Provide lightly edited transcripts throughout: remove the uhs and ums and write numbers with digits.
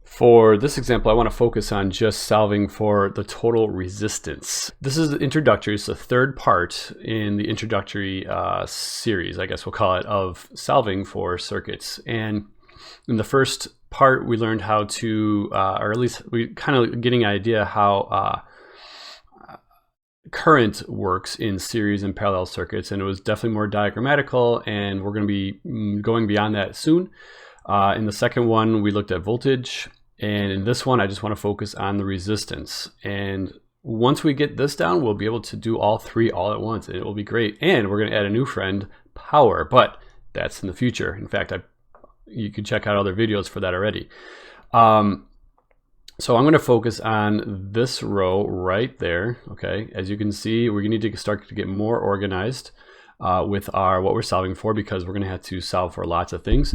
For this example, I want to focus on just solving for the total resistance. This is the introductory, it's the third part in the introductory series, I guess we'll call it, of solving for circuits. And in the first part, we learned how to, or at least we kind of getting an idea how current works in series and parallel circuits, and it was definitely more diagrammatical, and we're going to be going beyond that soon. In the second one, we looked at voltage, and in this one, I just want to focus on the resistance. And once we get this down, we'll be able to do all three all at once, and it will be great. And we're going to add a new friend, power, but that's in the future. In fact, you can check out other videos for that already. So I'm going to focus on this row right there. Okay, as you can see, we need to start to get more organized with what we're solving for, because we're going to have to solve for lots of things.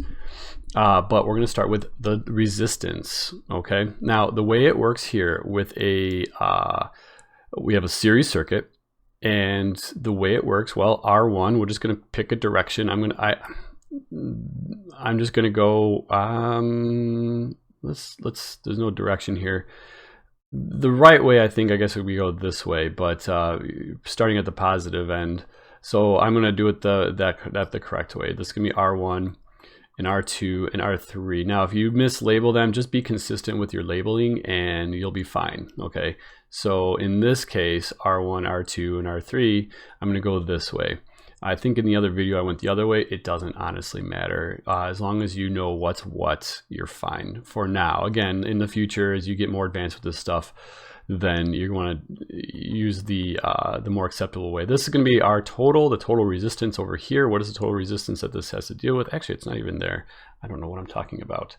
But we're going to start with the resistance. Okay, now the way it works here with we have a series circuit, and the way it works, well, R1, we're just going to pick a direction. I'm just going to go. There's no direction here. The right way, I think, I guess we go this way, but starting at the positive end. So I'm going to do it the correct way. This is going to be R1 and R2 and R3. Now, if you mislabel them, just be consistent with your labeling and you'll be fine. Okay. So in this case, R1, R2, and R3, I'm going to go this way. I think in the other video I went the other way. It doesn't honestly matter. As long as you know what's what, you're fine for now. Again, in the future, as you get more advanced with this stuff, then you want to use the more acceptable way. This is going to be our total, the total resistance over here. What is the total resistance that this has to deal with? Actually, it's not even there. I don't know what I'm talking about.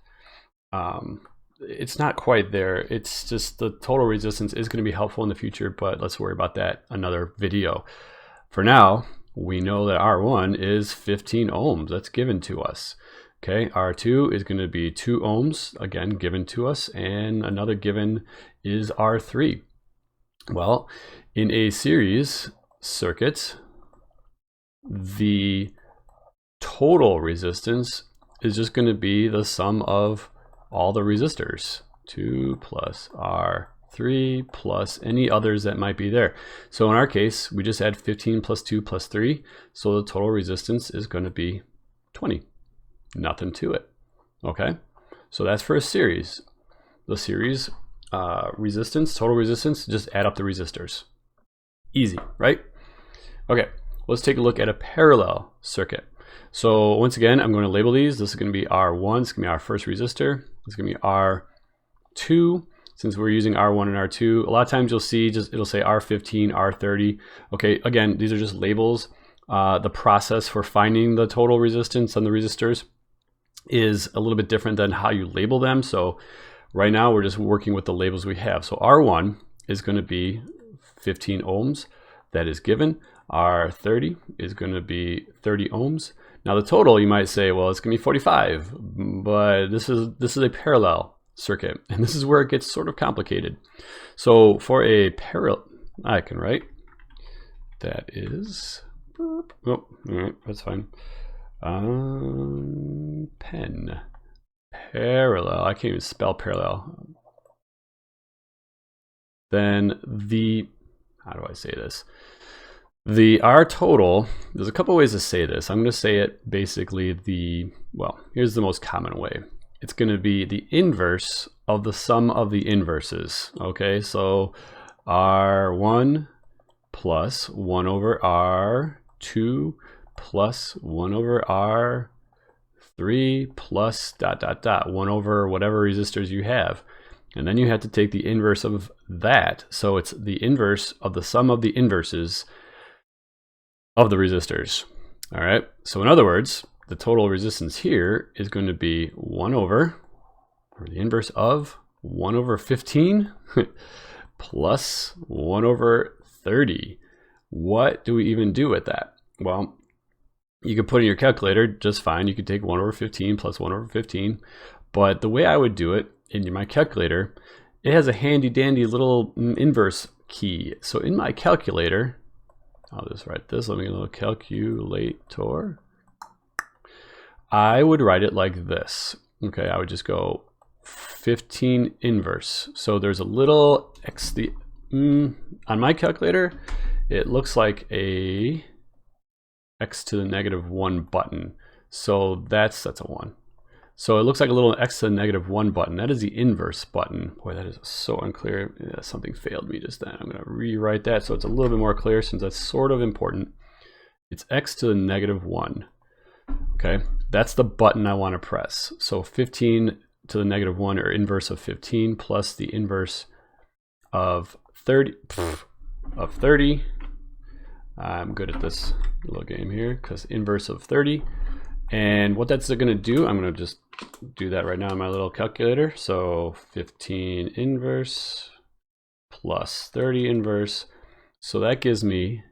It's not quite there. It's just the total resistance is going to be helpful in the future, but let's worry about that another video. For now, we know that R1 is 15 ohms. That's given to us. Okay, R2 is going to be 2 ohms, again, given to us, and another given is R3. Well, in a series circuit, the total resistance is just going to be the sum of all the resistors, 2 plus R3 plus any others that might be there. So in our case, we just add 15 plus 2 plus 3, so the total resistance is going to be 20. Nothing to it. Okay, so that's for a series. The series resistance, total resistance, just add up the resistors. Easy, right? Okay, let's take a look at a parallel circuit. So once again, I'm going to label these. This is going to be R1, it's going to be our first resistor. It's going to be R2. Since we're using R1 and R2, a lot of times you'll see it'll say R15, R30. Okay, again, these are just labels. The process for finding the total resistance on the resistors is a little bit different than how you label them. So right now we're just working with the labels we have. So R1 is going to be 15 ohms. That is given. R30 is going to be 30 ohms. Now the total, you might say, well, it's going to be 45, but this is a parallel circuit, and this is where it gets sort of complicated. So for a parallel, I can write that is, oh, all right, that's fine. Pen, parallel, I can't even spell parallel. Then how do I say this? The R total, there's a couple ways to say this. I'm going to say it basically well, here's the most common way. It's going to be the inverse of the sum of the inverses. Okay, so R1 plus 1 over R2 plus 1 over R3 plus ... 1 over whatever resistors you have. And then you have to take the inverse of that. So it's the inverse of the sum of the inverses of the resistors. All right, so in other words, the total resistance here is going to be 1 over, or the inverse of 1 over 15 plus 1 over 30. What do we even do with that? Well, you could put in your calculator just fine. You could take 1 over 15 plus 1 over 15. But the way I would do it in my calculator, it has a handy dandy little inverse key. So in my calculator, I'll just write this. Let me get a little calculator. I would write it like this. Okay, I would just go 15 inverse. So there's a little x, on my calculator, it looks like a x to the negative 1 button. So that's a 1. So it looks like a little x to the negative 1 button. That is the inverse button. Boy, that is so unclear. Yeah, something failed me just then. I'm going to rewrite that so it's a little bit more clear since that's sort of important. It's x to the negative 1. Okay, that's the button I want to press. So 15 to the negative 1, or inverse of 15, plus the inverse of 30. I'm good at this little game here because inverse of 30. And what that's going to do, I'm going to just do that right now in my little calculator. So 15 inverse plus 30 inverse. So that gives me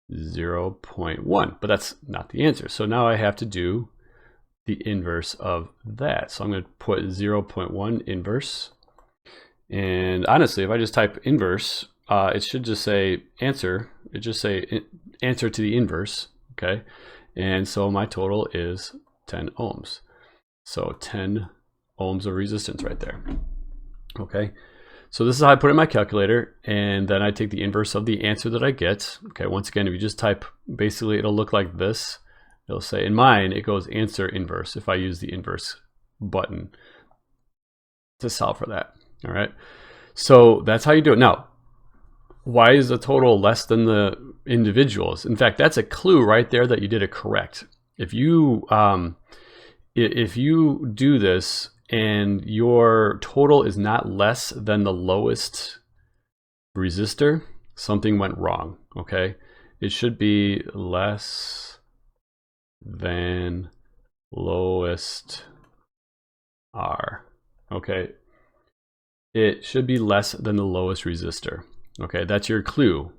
0.1, but that's not the answer. So now I have to do the inverse of that. So I'm going to put 0.1 inverse. And honestly, if I just type inverse, it should just say answer. It just say answer to the inverse. Okay. And so my total is 10 ohms. So 10 ohms of resistance right there. Okay. So this is how I put it in my calculator, and then I take the inverse of the answer that I get. Okay, once again, if you just type, basically it'll look like this. It'll say, in mine, it goes answer inverse if I use the inverse button to solve for that. All right, so that's how you do it. Now, why is the total less than the individuals? In fact, that's a clue right there that you did it correct. If you do this, and your total is not less than the lowest resistor, something went wrong, okay? It should be less than lowest R, okay? It should be less than the lowest resistor, okay? That's your clue,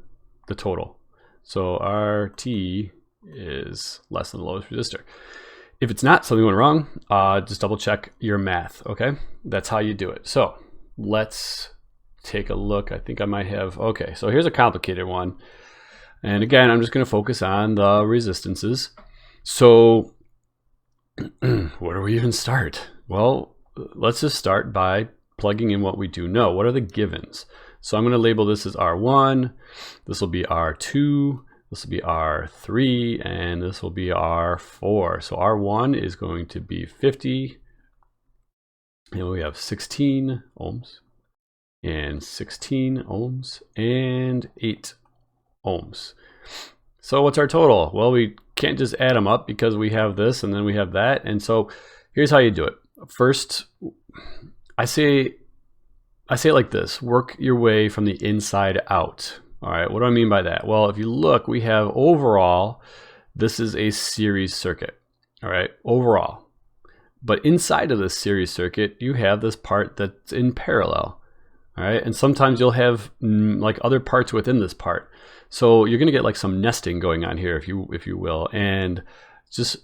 the total. So RT is less than the lowest resistor. If it's not, something went wrong, just double check your math, okay? That's how you do it. So let's take a look. I think I might have, okay, so here's a complicated one. And again, I'm just gonna focus on the resistances. So where do we even start? Well, let's just start by plugging in what we do know. What are the givens? So I'm gonna label this as R1, this will be R2, this will be R3, and this will be R4. So R1 is going to be 50, and we have 16 ohms, and 16 ohms, and 8 ohms. So what's our total? Well, we can't just add them up because we have this and then we have that. And so here's how you do it. First, I say it like this: work your way from the inside out. All right, what do I mean by that? Well, if you look, we have overall, this is a series circuit, all right, overall. But inside of this series circuit, you have this part that's in parallel, all right? And sometimes you'll have like other parts within this part. So you're gonna get like some nesting going on here, if you will, and just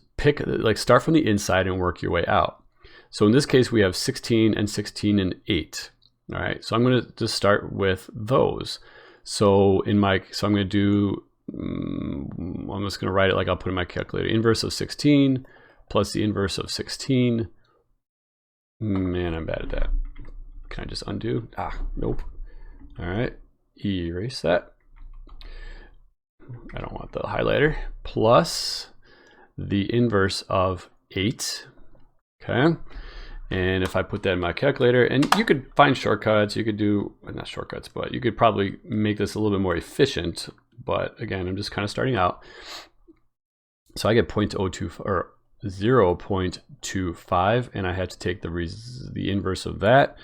start from the inside and work your way out. So in this case, we have 16 and 16 and 8, all right? So I'm gonna just start with those. So I'm going to do, I'm just going to write it like I'll put in my calculator. Inverse of 16 plus the inverse of 16. Man, I'm bad at that. Can I just undo? Nope. All right, erase that. I don't want the highlighter. Plus the inverse of 8, okay? And if I put that in my calculator, and you could find shortcuts, you could do, not shortcuts, but you could probably make this a little bit more efficient. But again, I'm just kind of starting out. So I get 0.02 or 0.25, and I had to take the inverse of that.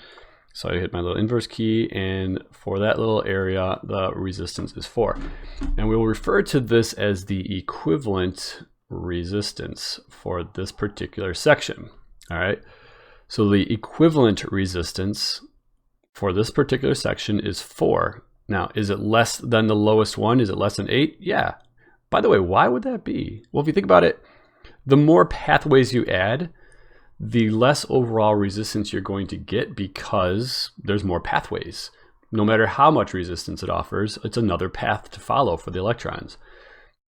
So I hit my little inverse key, and for that little area, the resistance is 4. And we'll refer to this as the equivalent resistance for this particular section, all right? So the equivalent resistance for this particular section is 4. Now, is it less than the lowest one? Is it less than 8? Yeah. By the way, why would that be? Well, if you think about it, the more pathways you add, the less overall resistance you're going to get because there's more pathways. No matter how much resistance it offers, it's another path to follow for the electrons.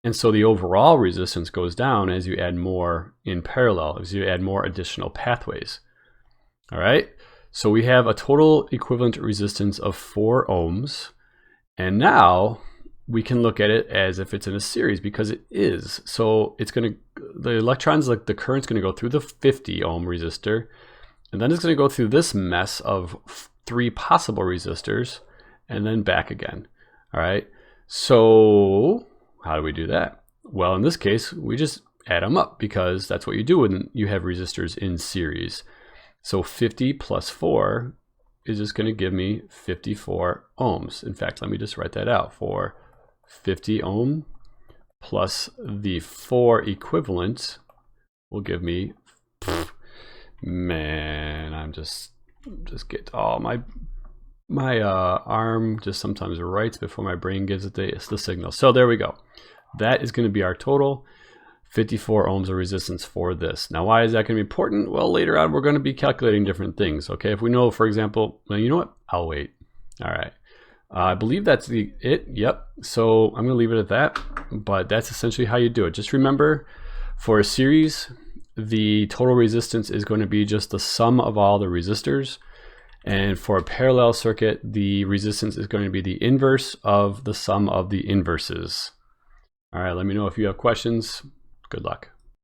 And so the overall resistance goes down as you add more in parallel, as you add more additional pathways. All right, So we have a total equivalent resistance of 4 ohms. And now we can look at it as if it's in a series, because it is. So it's going to, the electrons, like the current's going to go through the 50 ohm resistor, and then it's going to go through this mess of 3 possible resistors, and then back again. All right. So how do we do that? Well, in this case, we just add them up, because that's what you do when you have resistors in series. So 50 plus 4 is just going to give me 54 ohms. In fact, let me just write that out. For 50 ohm plus the 4 equivalent will give me, man, I'm just get all my arm just sometimes writes before my brain gives it the signal. So there we go. That is going to be our total 54 ohms of resistance for this. Now, why is that going to be important? Well, later on, we're going to be calculating different things. Okay, if we know, for example, well, you know what? I'll wait. All right. I believe that's it. Yep. So I'm going to leave it at that, but that's essentially how you do it. Just remember, for a series, the total resistance is going to be just the sum of all the resistors. And for a parallel circuit, the resistance is going to be the inverse of the sum of the inverses. All right, let me know if you have questions. Good luck.